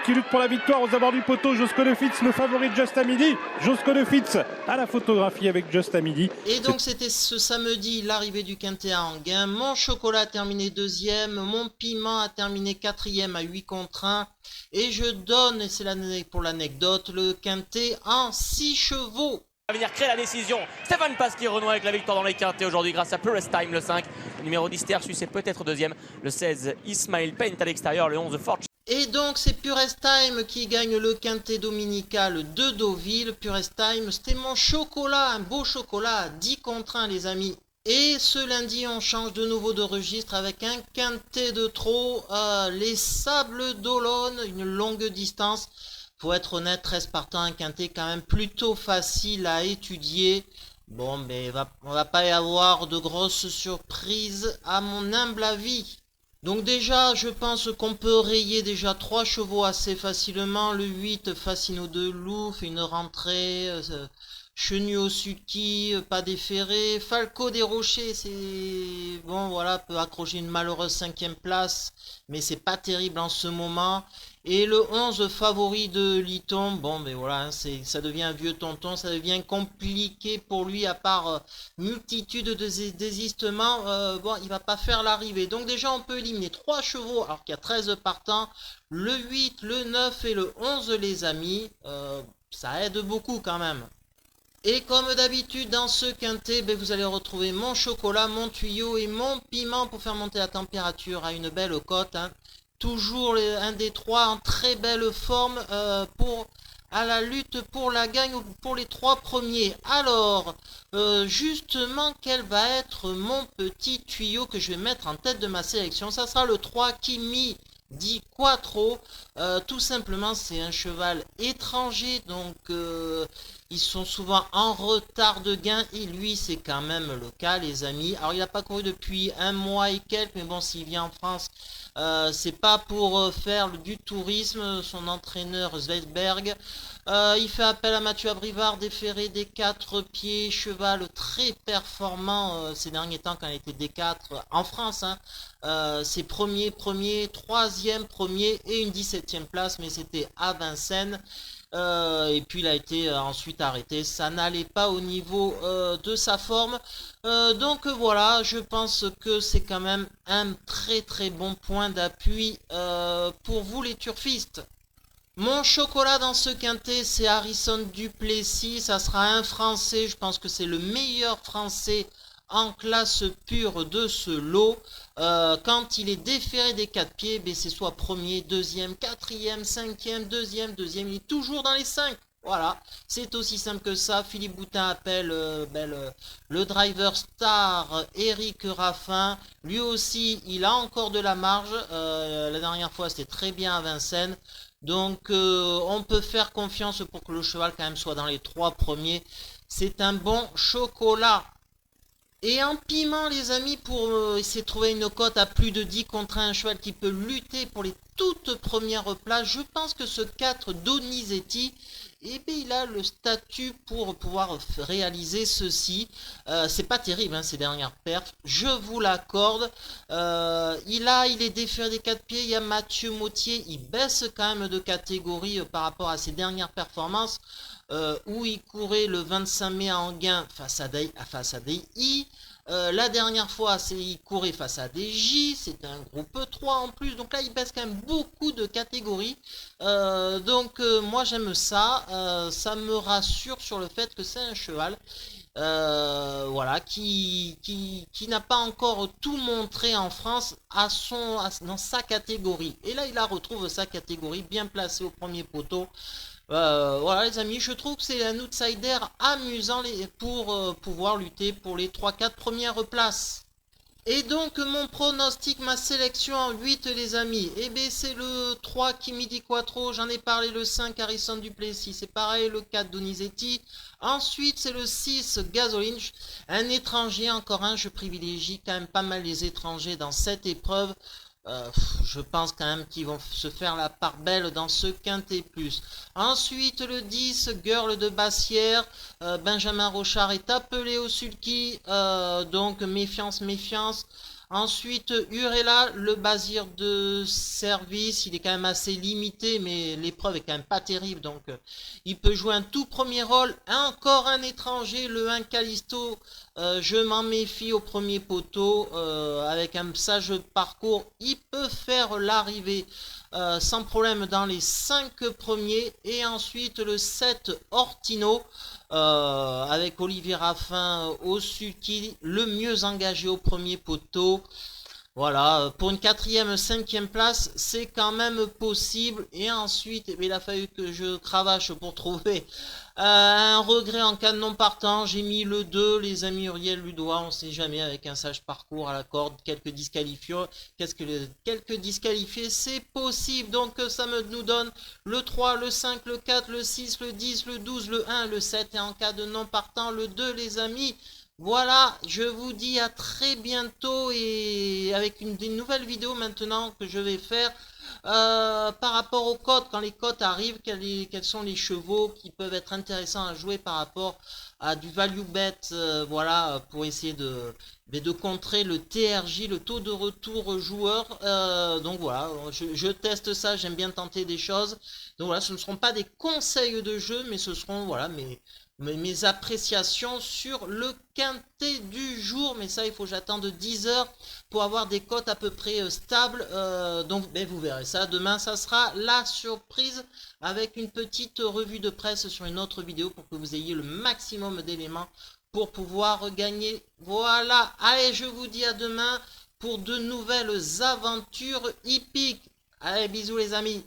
qui lutte pour la victoire aux abords du poteau. Josko de Fitz, le favori de Just à midi. Josko de Fitz à la photographie avec Just à midi. Et donc c'était ce samedi l'arrivée du Quintet à Enghien. Mon chocolat a terminé deuxième, mon piment a terminé quatrième à 8 contre 1. Et je donne, et c'est pour l'anecdote, le Quintet en 6 chevaux. Va venir créer la décision. Stéphane Pasquier renoue avec la victoire dans les quintés aujourd'hui grâce à Purest Time, le 5. Le numéro 10 Tersus est peut-être deuxième. Le 16 Ismail Paint à l'extérieur. Le 11 Fortune. Et donc c'est Purest Time qui gagne le Quintet dominical de Deauville. Purest Time, c'était mon chocolat, un beau chocolat à 10 contre 1 les amis. Et ce lundi on change de nouveau de registre avec un Quintet de trop, les Sables d'Olonne, une longue distance. Faut être honnête, 13 partants, un Quintet quand même plutôt facile à étudier. Bon, mais on va pas y avoir de grosses surprises à mon humble avis. Donc déjà, je pense qu'on peut rayer déjà 3 chevaux assez facilement. Le 8, Facino de Loup, fait une rentrée. Chenu au Sulky, pas déféré. Falco des Rochers, c'est... Bon, voilà, peut accrocher une malheureuse 5e place. Mais c'est pas terrible en ce moment. Et le 11 favori de Liton, bon ben voilà, hein, ça devient un vieux tonton, ça devient compliqué pour lui à part multitude de désistements, bon il va pas faire l'arrivée. Donc déjà on peut éliminer 3 chevaux alors qu'il y a 13 partants, le 8, le 9 et le 11 les amis, ça aide beaucoup quand même. Et comme d'habitude dans ce quintet, ben, vous allez retrouver mon chocolat, mon tuyau et mon piment pour faire monter la température à une belle cote, hein. Toujours un des trois en très belle forme à la lutte pour la gagne ou pour les 3 premiers. Alors, justement, quel va être mon petit tuyau que je vais mettre en tête de ma sélection? Ça sera le 3 Kimi di Quattro. Tout simplement, c'est un cheval étranger, donc ils sont souvent en retard de gain et lui c'est quand même le cas les amis. Alors il n'a pas couru depuis 1 mois et quelques, mais bon s'il vient en France c'est pas pour faire du tourisme. Son entraîneur Sveitberg, il fait appel à Mathieu Abrivard, déféré des 4 pieds, cheval très performant ces derniers temps quand il était D4 en France, hein. C'est premier, 3e, premier et une 17e place, mais c'était à Vincennes. Et puis il a été ensuite arrêté, ça n'allait pas au niveau de sa forme, donc voilà, je pense que c'est quand même un très bon point d'appui pour vous les turfistes. Mon chocolat dans ce quintet, c'est Harrison Duplessis, ça sera un français, je pense que c'est le meilleur français en classe pure de ce lot. Quand il est déféré des 4 pieds, ben c'est soit premier, deuxième, quatrième, cinquième, deuxième, il est toujours dans les 5. Voilà, c'est aussi simple que ça. Philippe Boutin appelle le driver star Eric Raffin. Lui aussi, il a encore de la marge. La dernière fois, c'était très bien à Vincennes. Donc, on peut faire confiance pour que le cheval quand même soit dans les 3 premiers. C'est un bon chocolat. Et en piment les amis, pour essayer de trouver une cote à plus de 10 contre un cheval qui peut lutter pour les toutes premières places, je pense que ce 4 Donizetti, eh bien, il a le statut pour pouvoir réaliser ceci. C'est pas terrible hein, ces dernières perfs, je vous l'accorde. Il est déféré des 4 pieds. Il y a Mathieu Mautier, il baisse quand même de catégorie par rapport à ses dernières performances. Où il courait le 25 mai à Enghien face à DI. La dernière fois, il courait face à DJ, c'était un groupe 3 en plus, donc là il baisse quand même beaucoup de catégories. Moi j'aime ça, ça me rassure sur le fait que c'est un cheval voilà, qui n'a pas encore tout montré en France dans sa catégorie. Et là il retrouve sa catégorie bien placée au premier poteau. Voilà les amis, je trouve que c'est un outsider amusant pour pouvoir lutter pour les 3-4 premières places. Et donc mon pronostic, ma sélection en 8 les amis, et bien c'est le 3 Kimi di Quattro, j'en ai parlé, le 5 Harrison Duplessis, c'est pareil, le 4 Donizetti, ensuite c'est le 6 Gasoline, un étranger, encore un, je privilégie quand même pas mal les étrangers dans cette épreuve. Je pense quand même qu'ils vont se faire la part belle dans ce quintet plus. Ensuite le 10 Girl de Bassière, Benjamin Rochard est appelé au sulky, donc méfiance. Ensuite, Urella, le basir de service, il est quand même assez limité, mais l'épreuve est quand même pas terrible, donc il peut jouer un tout premier rôle. Encore un étranger, le 1 Callisto, je m'en méfie au premier poteau, avec un sage parcours, il peut faire l'arrivée sans problème dans les 5 premiers. Et ensuite le 7 Ortino, avec Olivier Raffin au sulky, le mieux engagé au premier poteau. Voilà, pour une 4e, 5e place, c'est quand même possible. Et ensuite, il a fallu que je cravache pour trouver un regret en cas de non partant. J'ai mis le 2, les amis Uriel Ludois, on sait jamais, avec un sage parcours à la corde, quelques disqualifiés. Quelques disqualifiés, c'est possible. Donc ça nous donne le 3, le 5, le 4, le 6, le 10, le 12, le 1, le 7. Et en cas de non partant, le 2, les amis. Voilà, je vous dis à très bientôt et avec des nouvelles vidéos maintenant que je vais faire par rapport aux cotes. Quand les cotes arrivent, quels sont les chevaux qui peuvent être intéressants à jouer par rapport à du value bet, voilà, pour essayer de contrer le TRJ, le taux de retour joueur. Donc voilà, je teste ça, j'aime bien tenter des choses. Donc voilà, ce ne seront pas des conseils de jeu, mais ce seront, voilà, mes appréciations sur le quintet du jour. Mais ça, il faut que j'attende 10 heures pour avoir des cotes à peu près stables. Donc vous verrez ça. Demain, ça sera la surprise avec une petite revue de presse sur une autre vidéo pour que vous ayez le maximum d'éléments pour pouvoir gagner. Voilà, allez, je vous dis à demain pour de nouvelles aventures hippiques. Allez, bisous les amis.